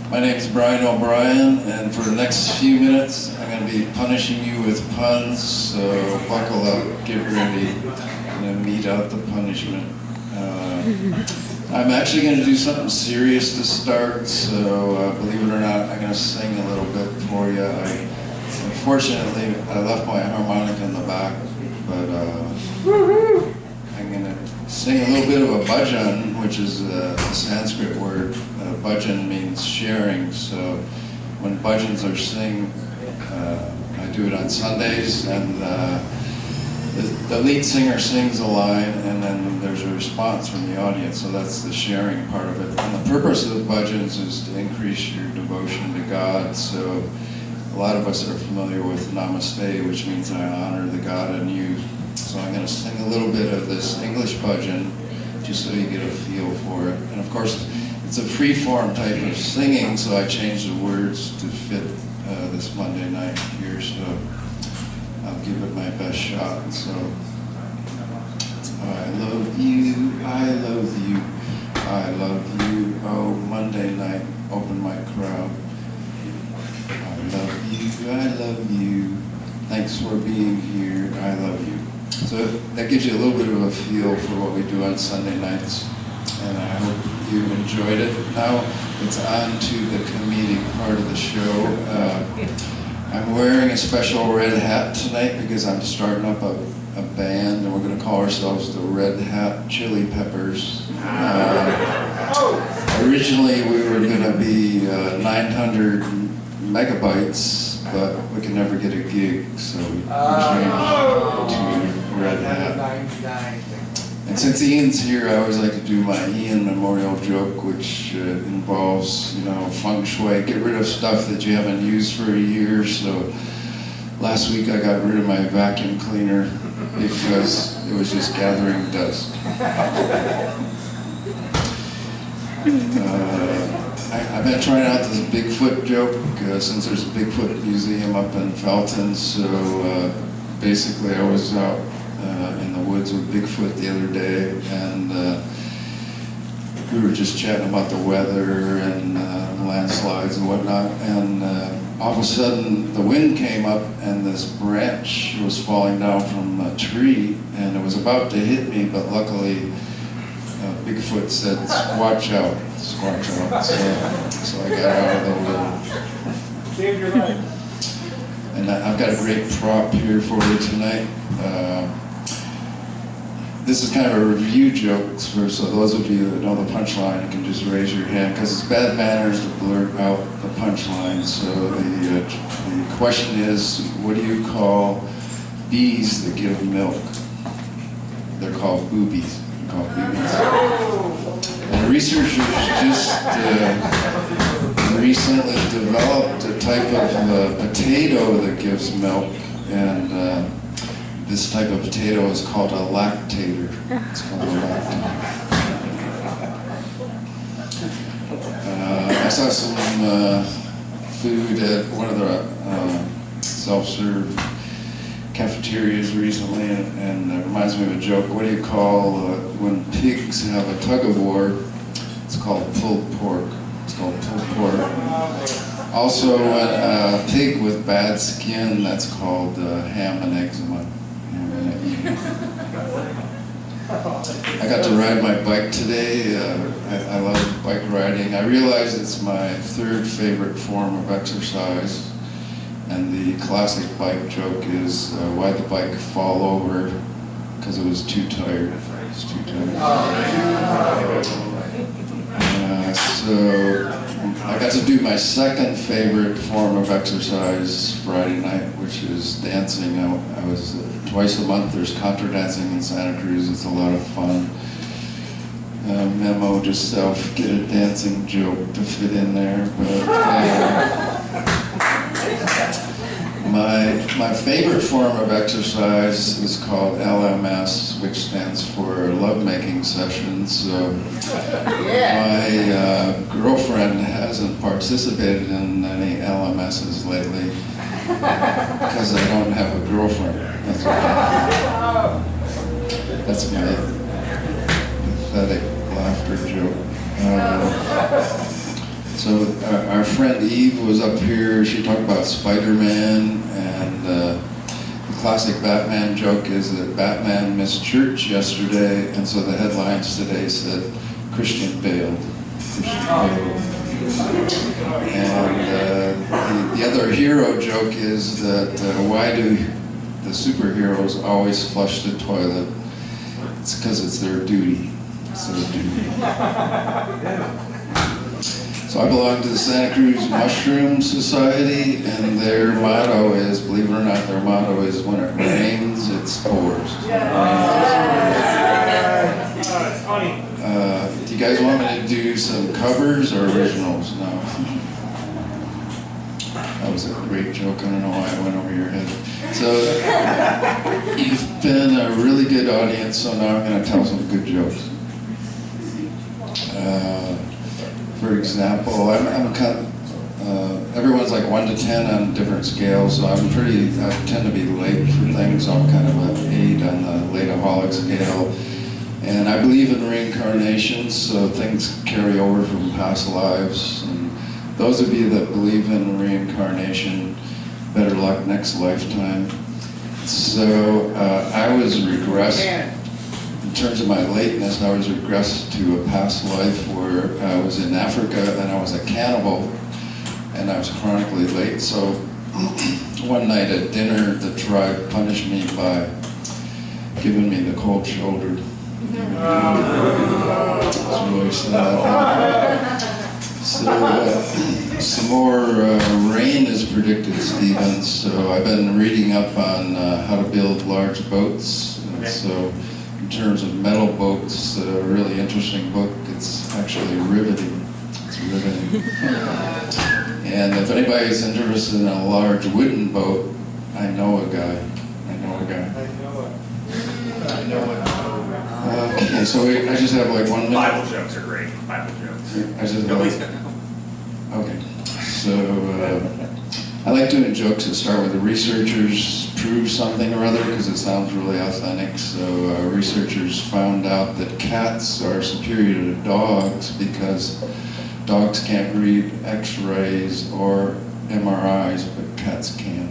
My name is Brian O'Brien, and for the next few minutes, I'm going to be punishing you with puns, so buckle up, get ready, I'm going to mete out the punishment. I'm actually going to do something serious to start, so believe it or not, I'm going to sing a little bit for you. Unfortunately, I left my harmonica in the back, but I'm going to sing a little bit of a bhajan, which is a Sanskrit word. Bhajan means sharing, so when bhajans are sung, I do it on Sundays, and the lead singer sings a line, and then there's a response from the audience, so that's the sharing part of it. And the purpose of the bhajans is to increase your devotion to God, so a lot of us are familiar with Namaste, which means I honor the God in you. So I'm going to sing a little bit of this English bhajan, just so you get a feel for it. And of course, it's a free-form type of singing, so I changed the words to fit this Monday night here, so I'll give it my best shot. So, I love you, I love you, I love you, oh, Monday night, open mic crowd. I love you, thanks for being here, I love you. So that gives you a little bit of a feel for what we do on Sunday nights, and I hope you enjoyed it. Now it's on to the comedic part of the show. I'm wearing a special red hat tonight because I'm starting up a band, and we're going to call ourselves the Red Hat Chili Peppers. Originally we were going to be 900 megabytes, but we could never get a gig, so we changed to Red Hat. And since Ian's here, I always like to do my Ian memorial joke, which involves, feng shui. Get rid of stuff that you haven't used for a year. So last week I got rid of my vacuum cleaner because it was just gathering dust. I've been trying out this Bigfoot joke since there's a Bigfoot museum up in Felton. So basically I was out in the woods with Bigfoot the other day, and we were just chatting about the weather and landslides and whatnot, and all of a sudden the wind came up and this branch was falling down from a tree, and it was about to hit me, but luckily Bigfoot said, "Squatch out, squatch out," so I got out of the way. Saved your life. And I've got a great prop here for you tonight. This is kind of a review joke, so those of you that know the punchline, you can just raise your hand, because it's bad manners to blurt out the punchline. So the question is, what do you call bees that give milk? They're called boobies. They're called boobies. And researchers just recently developed a type of potato that gives milk, and this type of potato is called a lactator. It's called a lactator. I saw some food at one of the self-serve cafeterias recently, and it reminds me of a joke. What do you call when pigs have a tug-of-war? It's called pulled pork. It's called pulled pork. Also, a pig with bad skin, that's called ham and eczema. I got to ride my bike today. I love bike riding. I realize it's my third favorite form of exercise. And the classic bike joke is, why'd the bike fall over? Because it was too tired. It was too tired. So I got to do my second favorite form of exercise Friday night, which is dancing. I was twice a month. There's contra dancing in Santa Cruz. It's a lot of fun. Memo to self, get a dancing joke to fit in there. But my favorite form of exercise is called LMS, which stands for lovemaking sessions. So my girlfriend hasn't participated in any LMSs lately because I don't have a girlfriend. That's my pathetic laughter joke. So our friend Eve was up here. She talked about Spider-Man, and the classic Batman joke is that Batman missed church yesterday, and so the headlines today said Christian bailed. Christian bailed. And the other hero joke is that why do the superheroes always flush the toilet? It's because it's their duty. It's their duty. So I belong to the Santa Cruz Mushroom Society, and their motto is, believe it or not, their motto is, when it rains, it pours. It's funny. Do you guys want me to do some covers or originals? No. That was a great joke. I don't know why it went over your head. So you've been a really good audience, so now I'm going to tell some good jokes. For example, I'm kind of, everyone's like 1 to 10 on different scales, so I tend to be late for things, so I'm kind of an 8 on the lateaholic scale. And I believe in reincarnation, so things carry over from past lives. And those of you that believe in reincarnation, better luck next lifetime. So I was regressed. In terms of my lateness, I was regressed to a past life where I was in Africa and I was a cannibal and I was chronically late. So one night at dinner, the tribe punished me by giving me the cold shoulder. It's really sad. So some more rain is predicted, Stephen. So I've been reading up on how to build large boats. And so in terms of metal boats, a really interesting book. It's actually riveting. It's riveting. And if anybody's interested in a large wooden boat, I know a guy. Okay, so I just have like 1 minute. Bible jokes are great. Bible jokes. Nobody's gonna know. Okay, so I like doing jokes that start with the researchers prove something or other because it sounds really authentic. So researchers found out that cats are superior to dogs because dogs can't read x-rays or MRIs, but cats can.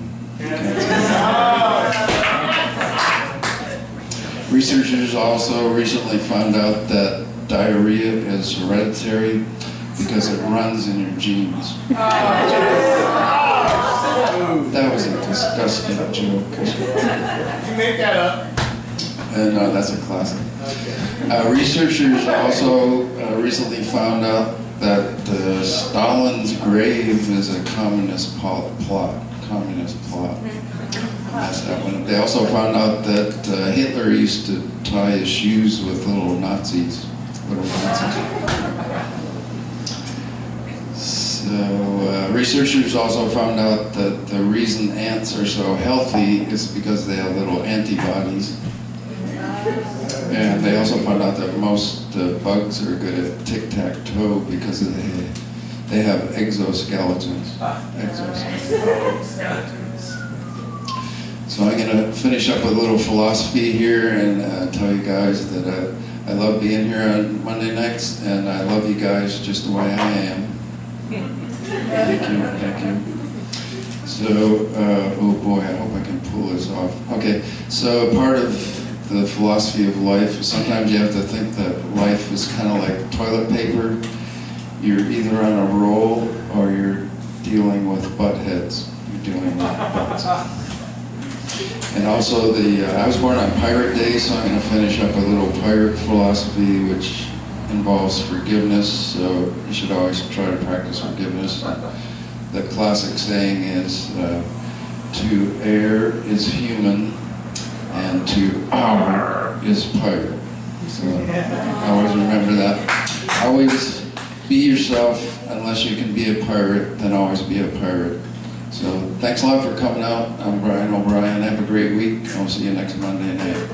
Researchers also recently found out that diarrhea is hereditary because it runs in your genes. That was a disgusting joke. Did you make that up? No, that's a classic. Researchers also recently found out that Stalin's grave is a communist plot. That's that one. They also found out that Hitler used to tie his shoes with little Nazis. So researchers also found out that the reason ants are so healthy is because they have little antibodies. And they also found out that most bugs are good at tic-tac-toe because they have exoskeletons. So I'm going to finish up with a little philosophy here and tell you guys that I love being here on Monday nights, and I love you guys just the way I am. Thank you. So, oh boy, I hope I can pull this off. Okay, so part of the philosophy of life, sometimes you have to think that life is kind of like toilet paper. You're either on a roll or you're dealing with butt heads. You're dealing with butts. And also, I was born on Pirate Day, so I'm going to finish up a little pirate philosophy, which involves forgiveness. So you should always try to practice forgiveness. The classic saying is, to err is human, and to hour is pirate. So always remember that. Always be yourself. Unless you can be a pirate, then always be a pirate. So thanks a lot for coming out. I'm Brian O'Brien. Have a great week. I'll see you next Monday night.